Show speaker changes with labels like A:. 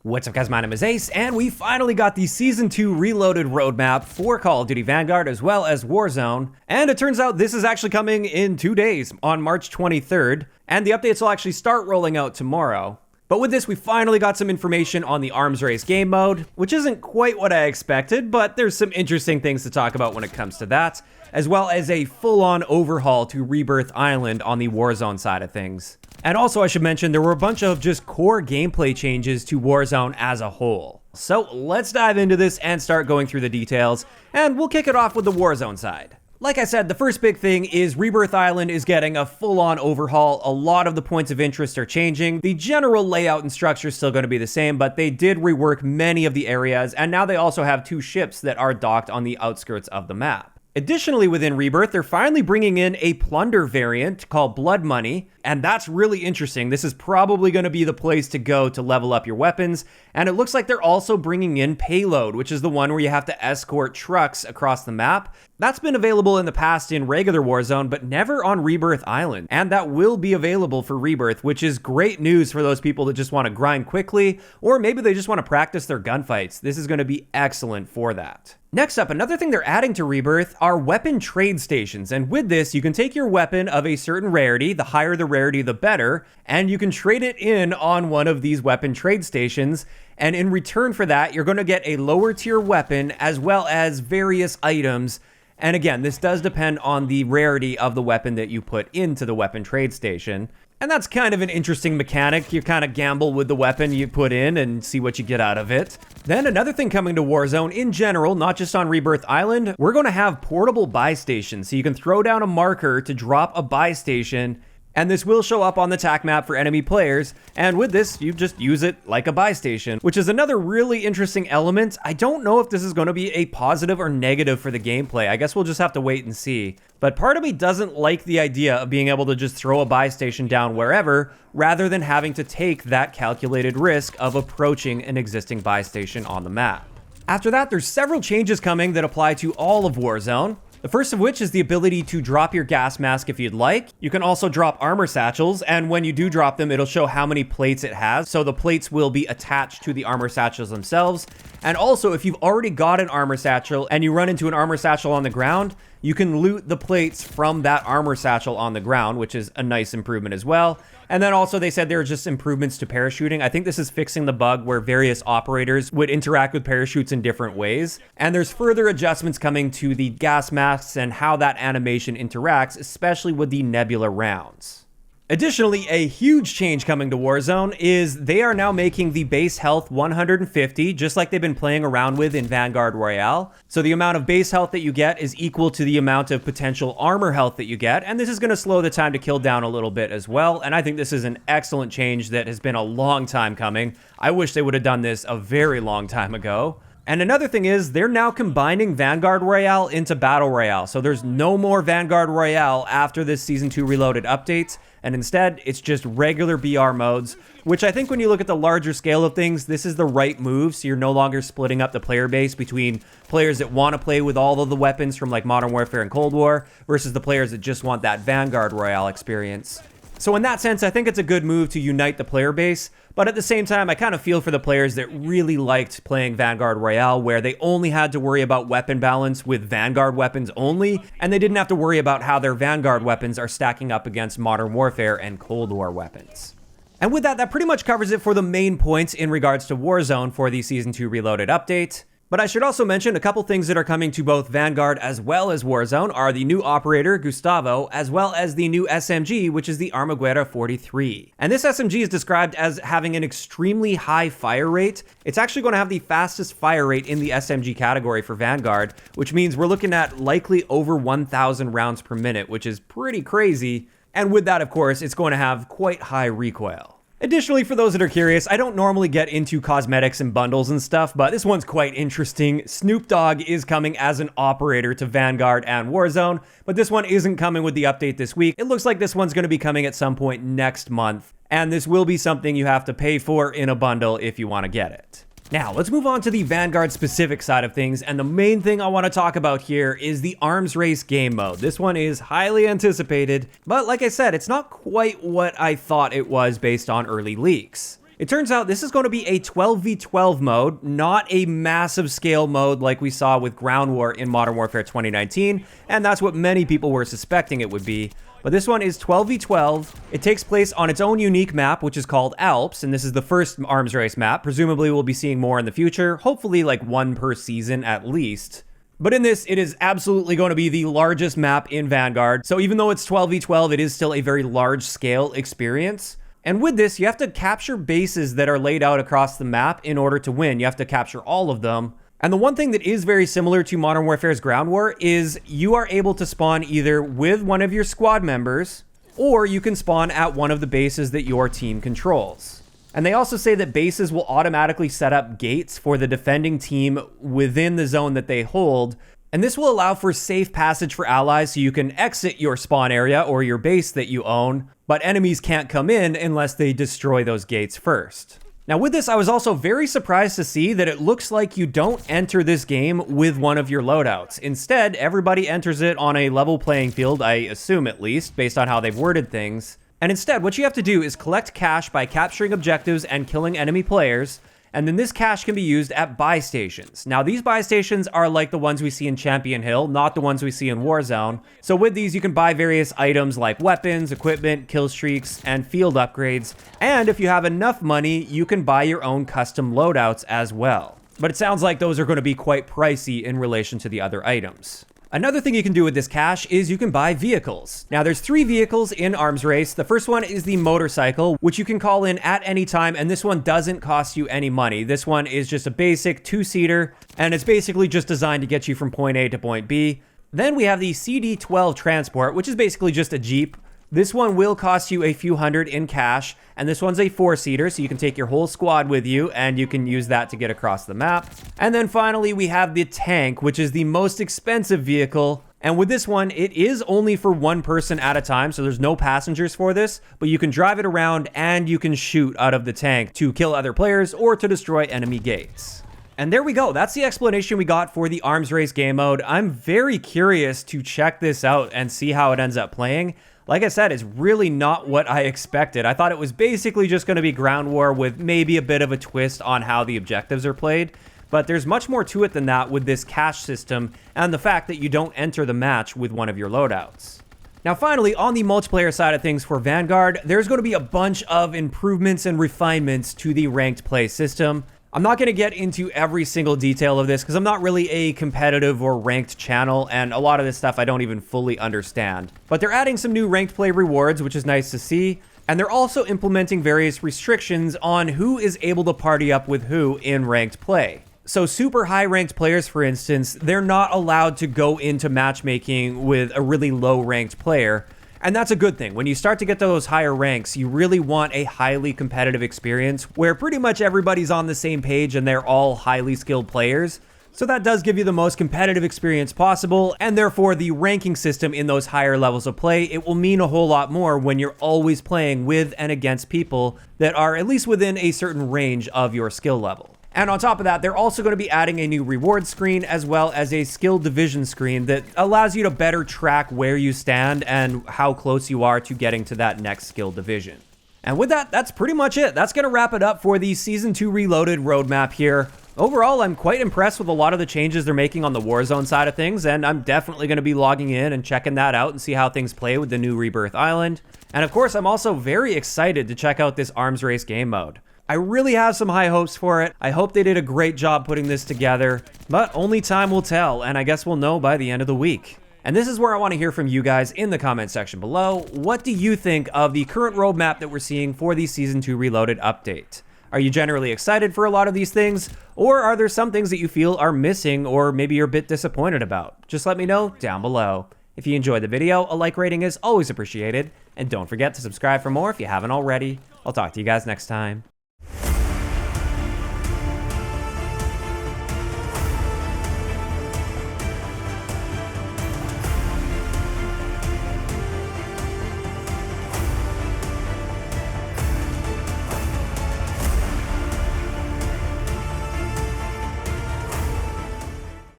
A: What's up guys, my name is Ace, and we finally got the Season 2 Reloaded roadmap for Call of Duty Vanguard as well as Warzone, and it turns out this is actually coming in 2 days, on March 23rd, and the updates will actually start rolling out tomorrow. But with this, we finally got some information on the arms race game mode, which isn't quite what I expected, but there's some interesting things to talk about when it comes to that, as well as a full-on overhaul to Rebirth Island on the Warzone side of things. And also I should mention there were a bunch of just core gameplay changes to Warzone as a whole. So let's dive into this and start going through the details, and we'll kick it off with the Warzone side. Like I said, the first big thing is Rebirth Island is getting a full-on overhaul. A lot of the points of interest are changing. The general layout and structure is still going to be the same, but they did rework many of the areas, and now they also have 2 ships that are docked on the outskirts of the map. Additionally, within Rebirth, they're finally bringing in a plunder variant called Blood Money, and that's really interesting. This is probably going to be the place to go to level up your weapons, and it looks like they're also bringing in Payload, which is the one where you have to escort trucks across the map. That's been available in the past in regular Warzone, but never on Rebirth Island, and that will be available for Rebirth, which is great news for those people that just want to grind quickly, or maybe they just want to practice their gunfights. This is going to be excellent for that. Next up, another thing they're adding to Rebirth are weapon trade stations, and with this, you can take your weapon of a certain rarity, the higher the rarity the better, and you can trade it in on one of these weapon trade stations, and in return for that, you're going to get a lower tier weapon as well as various items. And again, this does depend on the rarity of the weapon that you put into the weapon trade station. And that's kind of an interesting mechanic. You kind of gamble with the weapon you put in and see what you get out of it. Then another thing coming to Warzone in general, not just on Rebirth Island, we're going to have portable buy stations. So you can throw down a marker to drop a buy station, and this will show up on the TAC map for enemy players, and with this, you just use it like a buy station, which is another really interesting element. I don't know if this is going to be a positive or negative for the gameplay. I guess we'll just have to wait and see. But part of me doesn't like the idea of being able to just throw a buy station down wherever, rather than having to take that calculated risk of approaching an existing buy station on the map. After that, there's several changes coming that apply to all of Warzone. The first of which is the ability to drop your gas mask if you'd like. You can also drop armor satchels, and when you do drop them, it'll show how many plates it has. So the plates will be attached to the armor satchels themselves. And also, if you've already got an armor satchel and you run into an armor satchel on the ground, you can loot the plates from that armor satchel on the ground, which is a nice improvement as well. And then also they said there are just improvements to parachuting. I think this is fixing the bug where various operators would interact with parachutes in different ways. And there's further adjustments coming to the gas masks and how that animation interacts, especially with the nebula rounds. Additionally, a huge change coming to Warzone is they are now making the base health 150, just like they've been playing around with in Vanguard Royale. So the amount of base health that you get is equal to the amount of potential armor health that you get, and this is going to slow the time to kill down a little bit as well, and I think this is an excellent change that has been a long time coming. I wish they would have done this a very long time ago. And another thing is, they're now combining Vanguard Royale into Battle Royale. So there's no more Vanguard Royale after this Season 2 Reloaded updates, and instead, it's just regular BR modes, which I think when you look at the larger scale of things, this is the right move, so you're no longer splitting up the player base between players that want to play with all of the weapons from like Modern Warfare and Cold War, versus the players that just want that Vanguard Royale experience. So in that sense, I think it's a good move to unite the player base, but at the same time, I kind of feel for the players that really liked playing Vanguard Royale, where they only had to worry about weapon balance with Vanguard weapons only, and they didn't have to worry about how their Vanguard weapons are stacking up against Modern Warfare and Cold War weapons. And with that, that pretty much covers it for the main points in regards to Warzone for the Season 2 Reloaded update. But I should also mention a couple things that are coming to both Vanguard as well as Warzone are the new operator, Gustavo, as well as the new SMG, which is the Armaguerra 43. And this SMG is described as having an extremely high fire rate. It's actually going to have the fastest fire rate in the SMG category for Vanguard, which means we're looking at likely over 1,000 rounds per minute, which is pretty crazy. And with that, of course, it's going to have quite high recoil. Additionally, for those that are curious, I don't normally get into cosmetics and bundles and stuff, but this one's quite interesting. Snoop Dogg is coming as an operator to Vanguard and Warzone, but this one isn't coming with the update this week. It looks like this one's going to be coming at some point next month, and this will be something you have to pay for in a bundle if you want to get it. Now, let's move on to the Vanguard specific side of things, and the main thing I want to talk about here is the Arms Race game mode. This one is highly anticipated, but like I said, it's not quite what I thought it was based on early leaks. It turns out this is going to be a 12v12 mode, not a massive scale mode like we saw with Ground War in Modern Warfare 2019, and that's what many people were suspecting it would be. But this one is 12v12. It takes place on its own unique map, which is called Alps, and this is the first arms race map. Presumably we'll be seeing more in the future, hopefully like one per season at least. But in this, it is absolutely going to be the largest map in Vanguard, so even though it's 12v12, it is still a very large-scale experience. And with this, you have to capture bases that are laid out across the map in order to win. You have to capture all of them. And the one thing that is very similar to Modern Warfare's Ground War is you are able to spawn either with one of your squad members, or you can spawn at one of the bases that your team controls. And they also say that bases will automatically set up gates for the defending team within the zone that they hold. And this will allow for safe passage for allies so you can exit your spawn area or your base that you own, but enemies can't come in unless they destroy those gates first. Now with this, I was also very surprised to see that it looks like you don't enter this game with one of your loadouts. Instead, everybody enters it on a level playing field, I assume at least, based on how they've worded things. And instead, what you have to do is collect cash by capturing objectives and killing enemy players, and then this cash can be used at buy stations. Now, these buy stations are like the ones we see in Champion Hill, not the ones we see in Warzone. So with these, you can buy various items like weapons, equipment, kill streaks, and field upgrades. And if you have enough money, you can buy your own custom loadouts as well. But it sounds like those are going to be quite pricey in relation to the other items. Another thing you can do with this cash is you can buy vehicles. Now there's 3 vehicles in Arms Race. The first one is the motorcycle, which you can call in at any time, and this one doesn't cost you any money. This one is just a basic 2-seater, and it's basically just designed to get you from point A to point B. Then we have the CD-12 Transport, which is basically just a Jeep. This one will cost you a few hundred in cash, and this one's a 4-seater, so you can take your whole squad with you, and you can use that to get across the map. And then finally, we have the tank, which is the most expensive vehicle. And with this one, it is only for one person at a time, so there's no passengers for this, but you can drive it around and you can shoot out of the tank to kill other players or to destroy enemy gates. And there we go. That's the explanation we got for the Arms Race game mode. I'm very curious to check this out and see how it ends up playing. Like I said, it's really not what I expected. I thought it was basically just going to be Ground War with maybe a bit of a twist on how the objectives are played. But there's much more to it than that with this cash system and the fact that you don't enter the match with one of your loadouts. Now finally, on the multiplayer side of things for Vanguard, there's going to be a bunch of improvements and refinements to the ranked play system. I'm not going to get into every single detail of this because I'm not really a competitive or ranked channel, and a lot of this stuff I don't even fully understand. But they're adding some new ranked play rewards, which is nice to see, and they're also implementing various restrictions on who is able to party up with who in ranked play. So super high ranked players, for instance, they're not allowed to go into matchmaking with a really low ranked player. And that's a good thing. When you start to get to those higher ranks, you really want a highly competitive experience where pretty much everybody's on the same page and they're all highly skilled players. So that does give you the most competitive experience possible, and therefore the ranking system in those higher levels of play, it will mean a whole lot more when you're always playing with and against people that are at least within a certain range of your skill level. And on top of that, they're also going to be adding a new reward screen as well as a skill division screen that allows you to better track where you stand and how close you are to getting to that next skill division. And with that, that's pretty much it. That's going to wrap it up for the Season 2 Reloaded roadmap here. Overall, I'm quite impressed with a lot of the changes they're making on the Warzone side of things, and I'm definitely going to be logging in and checking that out and see how things play with the new Rebirth Island. And of course, I'm also very excited to check out this Arms Race game mode. I really have some high hopes for it. I hope they did a great job putting this together, but only time will tell, and I guess we'll know by the end of the week. And this is where I want to hear from you guys in the comment section below. What do you think of the current roadmap that we're seeing for the Season 2 Reloaded update? Are you generally excited for a lot of these things, or are there some things that you feel are missing or maybe you're a bit disappointed about? Just let me know down below. If you enjoyed the video, a like rating is always appreciated, and don't forget to subscribe for more if you haven't already. I'll talk to you guys next time.